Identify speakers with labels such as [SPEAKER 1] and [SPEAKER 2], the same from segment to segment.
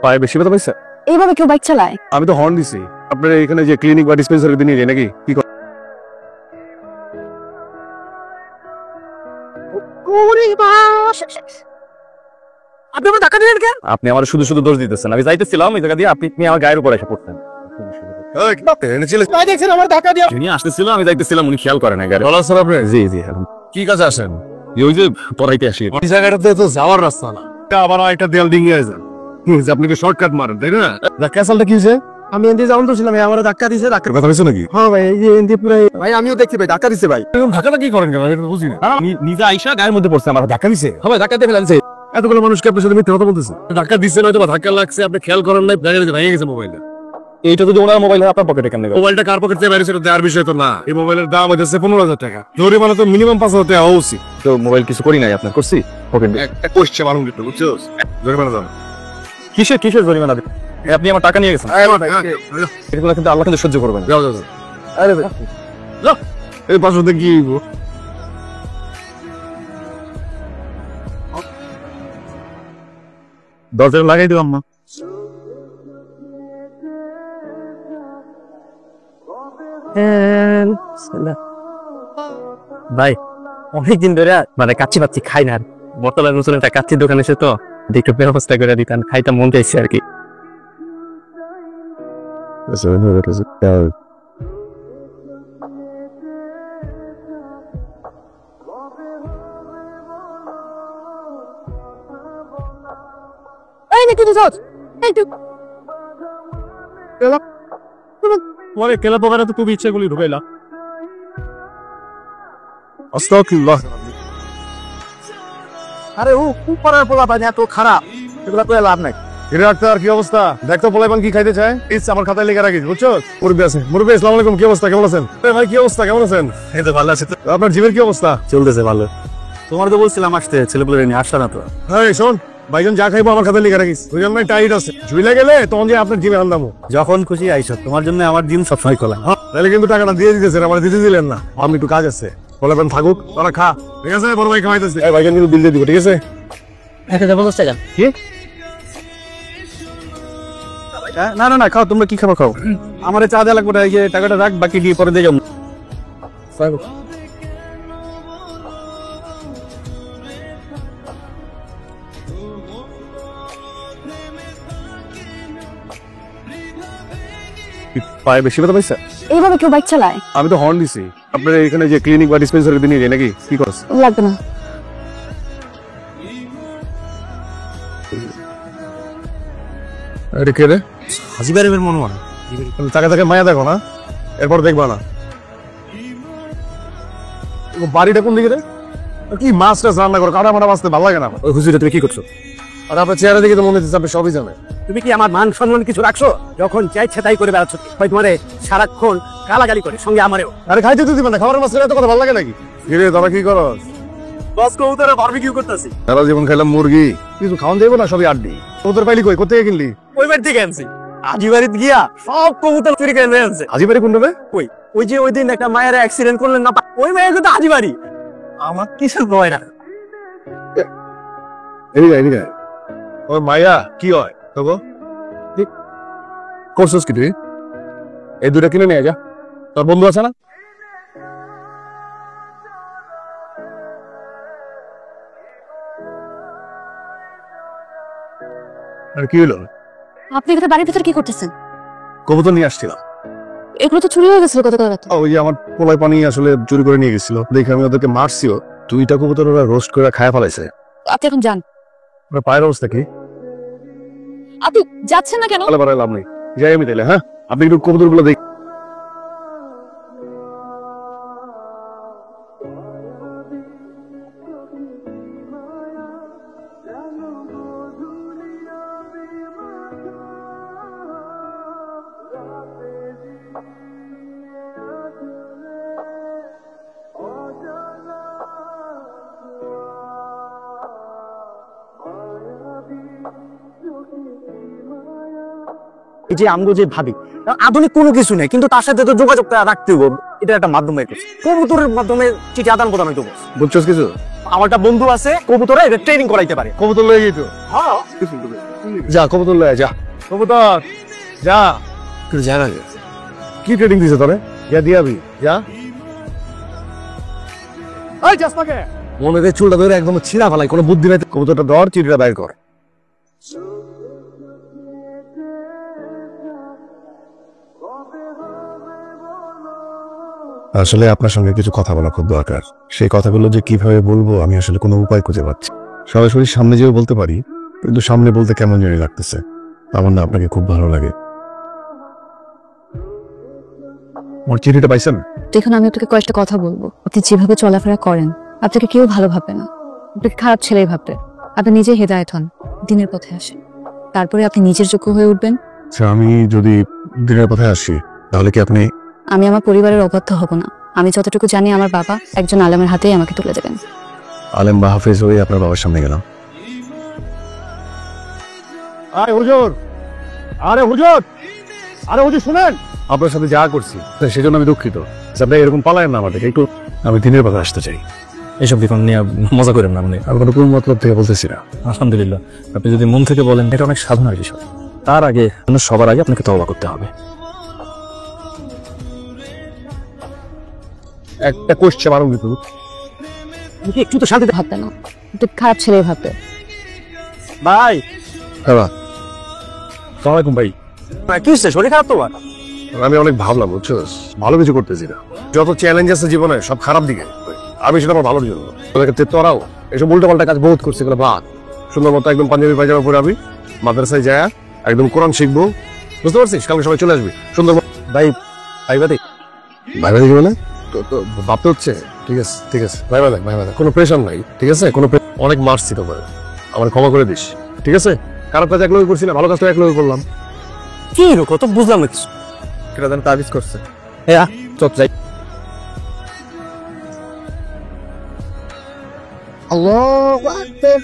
[SPEAKER 1] পায়ে বেশি ব্যথা পাইছে?
[SPEAKER 2] এইভাবে কেউ বাইক চালায়?
[SPEAKER 1] আমি তো হর্ন দিছি। আপনার এখানে যে ক্লিনিক বা ডিসপেন্সারি দিয়ে নিয়ে যায় নাকি কি করে?
[SPEAKER 3] আপনি আমার ধাক্কা দিলেন কেন?
[SPEAKER 1] আপনি আমার শুধু শুধু দোষ দিতেছেন। আমি যাইতেছিলাম এই জায়গা দিয়ে, আপনি আমার গায়ের উপর এসে পড়তেন।
[SPEAKER 3] দেখছেন আমার ধাক্কা দিয়ে?
[SPEAKER 1] উনি আসতেছিল, আমি যাইতেছিলাম, উনি খেয়াল করেন না গাড়ি।
[SPEAKER 4] ভালো আছেন আপনি?
[SPEAKER 1] জি জি।
[SPEAKER 4] কি কাজে আসেন?
[SPEAKER 1] ওই যে পড়াইতে আসি।
[SPEAKER 4] এই জায়গাটাতে তো যাওয়ার রাস্তা না, আবার একটা দেয়াল ডিঙিয়ে যায়। আপনি তো শর্টকাট মারেন তাই না?
[SPEAKER 1] ক্যাসালটা কি হয়েছে?
[SPEAKER 3] আমি এনদি যাওন তো ছিলাম, আমার ধাক্কা দিয়েছে। ধাক্কা
[SPEAKER 1] ব্যথা হয়েছে নাকি?
[SPEAKER 3] হ্যাঁ ভাই, এই যে এনদি পুরো ভাই আমিও দেখছি ভাই ধাক্কা দিছে ভাই।
[SPEAKER 4] এরকম ধাক্কাটা কি করেন কেন? আমি এটা বুঝি না।
[SPEAKER 1] আমি নিজে আইসা গায়ের মধ্যে পড়ছে, আমার ধাক্কা দিছে।
[SPEAKER 4] হবে ধাক্কা দিয়ে ফেলানছে। এতগুলো মানুষকে আপনার সাথে মিথ্যা কথা বলতেছে। ধাক্কা দিচ্ছে নয়তো বা ধাক্কা লাগছে, আপনি খেয়াল করেন নাই, ভেঙে গেছে মোবাইলটা।
[SPEAKER 1] এইটা যদি ওনার মোবাইল হয় আপনার পকেটে কেমনে গেল?
[SPEAKER 4] মোবাইলটা কার পকেট থেকে বাইরে সেটা দেওয়ার বিষয় তো না। এই মোবাইলের দাম হচ্ছে 15,000 টাকা। জরিমানা তো মিনিমাম 5,000 টাকা হওয়া উচিত।
[SPEAKER 1] তো মোবাইল কিছু করি নাই আপনার, করছি পকেট।
[SPEAKER 4] একটা কোশ্চেন মালুম কিন্তু বুঝছো? জরিমানা দাম।
[SPEAKER 1] কিসের জরিমানা দিবেন? আপনি আমার টাকা নিয়ে গেছেন, এগুলো কিন্তু আল্লাহ কিন্তু সহ্য করবেন না।
[SPEAKER 4] যাও যাও যাও।
[SPEAKER 1] আরে ভাই,
[SPEAKER 4] এই পাঁচশোতে কি হইব?
[SPEAKER 1] দরজা লাগাই দিলাম না।
[SPEAKER 3] ভাই অনেকদিন ধরে মানে কাচ্চি পাচ্ছি খাই না। বর্তমানে নতুন একটা কাচ্চির দোকান এসে তো একটু ব্যবস্থা করে দিতাম, খাইতাম, মন চাইছে আর কি।
[SPEAKER 2] এই নাকি দিছস? এই তুই
[SPEAKER 1] তোমার কেলা দোকানে তো খুব ইচ্ছে গুলি ঢুকাইলা।
[SPEAKER 4] আস্তাগফিরুল্লাহ।
[SPEAKER 3] আরে ও খুব পারার পোলা পানি এত খারাপ, এগুলা তো লাভ নাই।
[SPEAKER 4] এর ডাক্তার কি অবস্থা? দেখতো পোলাইবান কি খাইতে চায়? ইস আমার খাতায় লিখে রাখিস বুঝছো? মুরব্বি আছে। মুরব্বি আসসালামু আলাইকুম, কি অবস্থা, কেমন আছেন? ভাই কি অবস্থা, কেমন আছেন?
[SPEAKER 1] এই তো ভালো আছে। তো
[SPEAKER 4] আপনার জীবের কি অবস্থা?
[SPEAKER 1] চলতেছে ভালো। তোমার তো বলছিলাম আসতে, ছেলেপুলে নিয়ে আসা না তো।
[SPEAKER 4] হ্যাঁ শোন, ভাইজন যা খাইবো আমার খাতায় লিখে রাখিস। বুঝলেন না? টাইট আছে, ঝুইলা গেলে তখন যে আপনার জিমে আনদামো।
[SPEAKER 1] যখন খুশি আইসো, তোমার জন্য আমার দিন সবসময় খোলা।
[SPEAKER 4] তাহলে কিন্তু টাকাটা দিয়ে দিতেছেন, আমার দিতে দিলেন না। আমি একটু কাজ আছে, পোলাইবান থাকুক, তোরা খা, ঠিক আছে? বড় ভাই খাওয়াইতেছে। এই ভাইজান কিন্তু বিল দিয়ে দিব, ঠিক আছে?
[SPEAKER 3] একটা 50 টাকা।
[SPEAKER 1] কি? না না না, খাও, তোমরা কি খাবো খাও। আমার চা দেওয়া লাগবে না, এই যে টাকাটা রাখ, বাকি দিয়ে পরে দিয়ে যাবো। পায়ে বেশি ব্যথা পাইছে?
[SPEAKER 2] এইভাবে কেউ বাইক চালায়?
[SPEAKER 1] আমি তো হর্ন দিছি। আপনার এখানে যে ক্লিনিক বা ডিসপেন্সারি দিয়ে নিয়ে যায় নাকি কি করছ?
[SPEAKER 2] লাগবে না।
[SPEAKER 4] এটা কে রে?
[SPEAKER 1] হাজিবারের মনে হয়।
[SPEAKER 4] তাকে তাকে মায়া দেখো না, এরপর দেখবা না। ও বাড়িটা কোন দিকে রে? কি মাছ টাছ রান্না করো, কাটা মাটা মাছতে ভালো লাগে না আমার।
[SPEAKER 1] ওই হুজুরে তুমি কি করছো?
[SPEAKER 4] আর আপনার চেহারা দেখে তো মনে হচ্ছে আপনি সবই জানেন।
[SPEAKER 3] তুমি কি আমার মান সম্মান কিছু রাখছো? যখন চাইছে তাই করে বেড়াচ্ছ। ভাই তোমারে সারাক্ষণ গালাগালি করে, সঙ্গে আমারেও।
[SPEAKER 4] আরে খাইতে তো দিবেন না, খাবারের মাছ খেলে এত কথা ভালো লাগে নাকি? কি রে তোরা কি করো?
[SPEAKER 3] বস কবুতরে বারবিকিউ করতেছি।
[SPEAKER 4] সারা জীবন খাইলাম মুরগি, কিছু খাওয়ান দেবো না, সবই আড্ডি। কবুতর পাইলি কই, কোথেকে কিনলি?
[SPEAKER 3] ওই বাড়ি থেকে আনছি। আজি বাড়িতে গিয়া সব কবুতর চুরি করে নিয়ে আনছে।
[SPEAKER 4] হাজি বাড়ি কোন দেবে?
[SPEAKER 3] ওই যে ওই দিন একটা মায়ের অ্যাক্সিডেন্ট করলেন না, ওই মায়ের কিন্তু আজি বাড়ি। আমার কিছু ভয় না।
[SPEAKER 4] এদিকে এদিকে। ওই মাইয়া কি হয় তবু?
[SPEAKER 1] করছস কি তুই? এই দুটা কিনে নিয়ে যা, তোর বন্ধু আছে না?
[SPEAKER 4] আর কি হলো?
[SPEAKER 2] আপনি এখানে বাড়ির ভিতর কি করতেছেন?
[SPEAKER 1] কবুতর নিয়ে আসছিলাম।
[SPEAKER 2] এগুলো তো চুরি হয়ে গেছিল গতকাল রাতে।
[SPEAKER 1] ওই যে আমার পোলাই পানি আসলে চুরি করে নিয়ে গেছিল, দেখে আমি ওদেরকে মারছিও। দুইটা কবুতর ওরা রোস্ট করে খায় ফেলাইছে।
[SPEAKER 2] আপনি এখন যান।
[SPEAKER 1] ওরা পায়ের অবস্থা কি?
[SPEAKER 2] আপনি যাচ্ছেন না কেন?
[SPEAKER 1] তাহলে বাড়াই লাভ নেই, যাই আমি তাইলে। হ্যাঁ, আপনি একটু কবুতর গুলো দেখ।
[SPEAKER 3] এই যে আমগো যে ভাবি, আধুনিক কোনো কিছু নেই, কিন্তু তার সাথে তো যোগাযোগটা রাখতে হবে। এটা একটা মাধ্যম হয়ে গেছে। কবুতরের মাধ্যমে চিঠি আদান প্রদান হইতে বস।
[SPEAKER 1] বুঝছস কিছু?
[SPEAKER 3] আমার একটা বন্ধু আছে, কবুতরে এটা ট্রেনিং করাইতে পারে।
[SPEAKER 4] কবুতর লয়ে গেই তো।
[SPEAKER 3] হ্যাঁ,
[SPEAKER 1] যা কবুতর লয়ে যা।
[SPEAKER 4] কবুতর যা।
[SPEAKER 1] জায়গা
[SPEAKER 4] কি ট্রেনিং দিছে তোরে? যা দিয়াবি যা। এই যাস নাকে।
[SPEAKER 1] মনে রে চুলটা ধরে একদম ছিঁড়া ফেলাই, কোনো বুদ্ধি নাই।
[SPEAKER 4] কবুতরটা ধর, চিঠিটা বাইর কর।
[SPEAKER 1] আসলে আপনার সঙ্গে কিছু কথা বলা খুব দরকার। সেই কথাগুলো যে কিভাবে বলবো আমি আসলে কোনো উপায় খুঁজে পাচ্ছি। সরাসরি সামনে যেও বলতে পারি, কিন্তু সামনে বলতে কেমন জানি লাগতেছে। আমার না আপনাকে খুব ভালো লাগে। আমার চিঠিটা পাইছেন?
[SPEAKER 2] দেখুন, আমি আপনাকে কয়েকটা কথা বলবো। আপনি যেভাবে চলাফেরা করেন, আপনাকে কেউ ভালো ভাববে না, আপনাকে খারাপ ছেলেই ভাববে। আপনি নিজে হেদায়েত হন, দিনের পথে আসেন, তারপরে আপনি নিজের যোগ্য হয়ে উঠবেন।
[SPEAKER 1] আচ্ছা, আমি যদি দিনের পথে আসি তাহলে কি আপনি?
[SPEAKER 2] আমি আমার পরিবারের অবাধ্য হব না। আমি যতটুকু জানি, আমার বাবা একজন আলেমের হাতেই আমাকে তুলে দেবেন।
[SPEAKER 1] আলেম বা হাফেজ হয়ে আপনার বাবার সামনে গেলাম।
[SPEAKER 4] আরে হুজুর, আরে হুজুর, আরে হুজুর শুনেন।
[SPEAKER 1] আপনার সাথে যা করছি সেজন্য আমি দুঃখিত। আপনি এরকম পালায়েন না আমার থেকে একটু। আমি দিনের পথে আসতে চাই।
[SPEAKER 3] এইসব বিপদ নিয়ে মজা করেন না মানে।
[SPEAKER 1] আমি কোনো মতলব থেকে বলতেছি না।
[SPEAKER 3] আলহামদুলিল্লাহ, আপনি যদি মন থেকে বলেন এটা অনেক সাধনার বিষয়। তার আগে সবার আগে আপনাকে তওবা করতে হবে।
[SPEAKER 1] একটা কোশ্চেন মারুন কিন্তু।
[SPEAKER 3] একটু তো শান্তিতে।
[SPEAKER 2] ভাববে না, একটু খারাপ ছেলেই ভাববে।
[SPEAKER 3] ভাই
[SPEAKER 1] হ্যাঁ সালাম আলাইকুম ভাই।
[SPEAKER 3] কি হচ্ছে, শরীর খারাপ তোমার?
[SPEAKER 1] আমি অনেক ভাবলাম, বুঝছো, ভালো কিছু করতেছি না। যত চ্যালেঞ্জ আছে জীবনে সব খারাপ দিকে, আমি সেটা আমার ভালোর জন্য। তোরাও এসব উল্টো পাল্টা কাজ বহুত করছে, এগুলো বাদ। সুন্দর মতো একদম পাঞ্জাবি পায়জামা পরে আমি মাদ্রাসায় যায় একদম কোরআন শিখবো, বুঝতে পারছিস? কালকে সবাই চলে আসবি সুন্দর।
[SPEAKER 3] ভাই ভাইবাদি
[SPEAKER 1] ভাইবা দেখি মানে তো ভাবতে হচ্ছে। ঠিক আছে ঠিক আছে, ভাইবা দেখ ভাইবা দেখ, কোনো প্রেশার নাই। ঠিক আছে, অনেক মারছি তো ভাই, আমার ক্ষমা করে দিস। ঠিক আছে, খারাপ কাজ এক লোক করছি না, ভালো কাজ তো এক লোক করলাম।
[SPEAKER 3] কি কত বুঝলাম না কিছু।
[SPEAKER 1] এটা যেন তাবিজ করছে।
[SPEAKER 3] হ্যাঁ চল যাই।
[SPEAKER 1] আল্লাহু আকবার।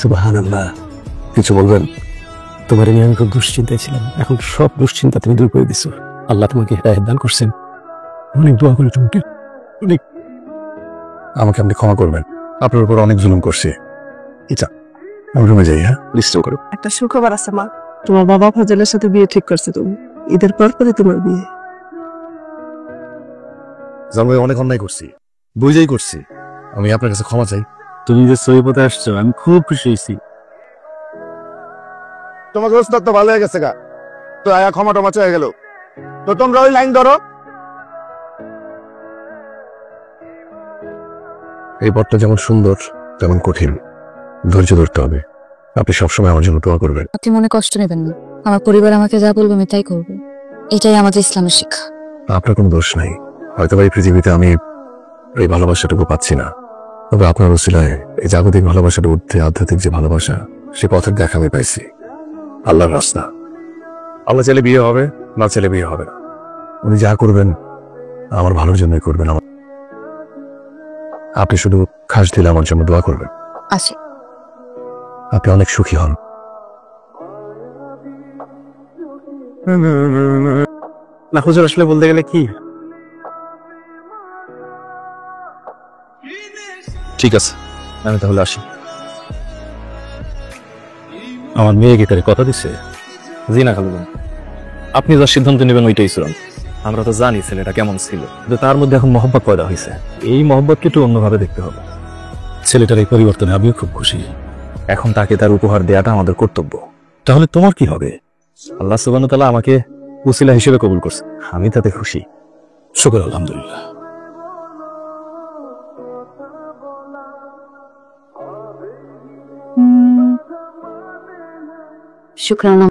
[SPEAKER 3] সুবহানাল্লাহ।
[SPEAKER 1] কিছু বলবেন?
[SPEAKER 3] তোমার নিয়ে আমি খুব দুশ্চিন্তায় ছিলাম, এখন সব দুশ্চিন্তা তুমি দূর করে দিছো। আল্লাহ তোমাকে হেদায়েত দান করছেন। অনেক দোয়া করি তোমাকে। অনেক।
[SPEAKER 1] আমাকে আপনি ক্ষমা করবেন, আপনার উপর অনেক জুলুম করছি। আচ্ছা আমি রুমে যাই। হ্যাঁ ডিস্টার্ব করো।
[SPEAKER 5] একটা সুখবর আছে মা, তোমার বাবা ফজলের সাথে বিয়ে ঠিক করছে। তুমি ঈদের পর পরে তোমার বিয়ে।
[SPEAKER 1] জানবো অনেক অন্যায় করছি, বুঝেই করছি। আমি আপনার কাছে ক্ষমা চাই।
[SPEAKER 3] তুমি যে সহি পথে আসছো আমি খুব খুশি হয়েছি।
[SPEAKER 4] তোমাকে ওস্তাদ তো ভালো হয়ে গেছে গা, তো আয়া ক্ষমা টমা চেয়ে গেল। তো তোমরা ওই লাইন ধরো।
[SPEAKER 1] এই পথটা যেমন সুন্দর তেমন কঠিন, ধৈর্য ধরতে হবে। আপনি সবসময় আমার জন্য দোয়া করবেন।
[SPEAKER 2] আপনি মনে কষ্ট নেবেন না, আমার পরিবার আমাকে যা বলবে আমি তাই করবো। এটাই আমাদের ইসলামের শিক্ষা।
[SPEAKER 1] আপনার কোনো দোষ নাই, হয়তো এই পৃথিবীতে আমি এই ভালোবাসাটুকু পাচ্ছি না, তবে আপনার ওসিলায় এই জাগতিক ভালোবাসাটা ঊর্ধ্বে আধ্যাত্মিক যে ভালোবাসা, সে পথের দেখা আমি পাইছি। আল্লাহর রাস্তা। আল্লাহ চাইলে বিয়ে হবে, না চাইলে বিয়ে হবে না। উনি যা করবেন আমার ভালোর জন্যই করবেন। আমার আপনি শুধু খাস দিলে আমার জন্য দোয়া করবেন।
[SPEAKER 2] আসি।
[SPEAKER 1] আপনি অনেক সুখী হন।
[SPEAKER 3] না হুজুর, আসলে বলতে গেলে কি,
[SPEAKER 1] ঠিক আছে,
[SPEAKER 3] আমি তাহলে আসি। আমার মেয়ে গিটারে কথা দিচ্ছে। জি না খালুন, আপনি যা সিদ্ধান্ত নেবেন ওইটাই চূড়ান্ত। আমরা তো জানি ছেলেটা কেমন ছিল, কিন্তু তার মধ্যে এখন মহব্বত পয়দা হয়েছে। এই মহব্বতকে একটু অন্যভাবে দেখতে হবে। ছেলেটার এই পরিবর্তনে আমিও খুব খুশি। এখন তাকে তার উপহার দেওয়াটা আমাদের কর্তব্য। তাহলে তোমার কি হবে? আল্লাহ সুবহানাহু ওয়া তাআলা আমাকে উসিলা হিসেবে কবুল করছে, আমি তাতে খুশি। শুকর আলহামদুলিল্লাহ।
[SPEAKER 2] শুকরানা।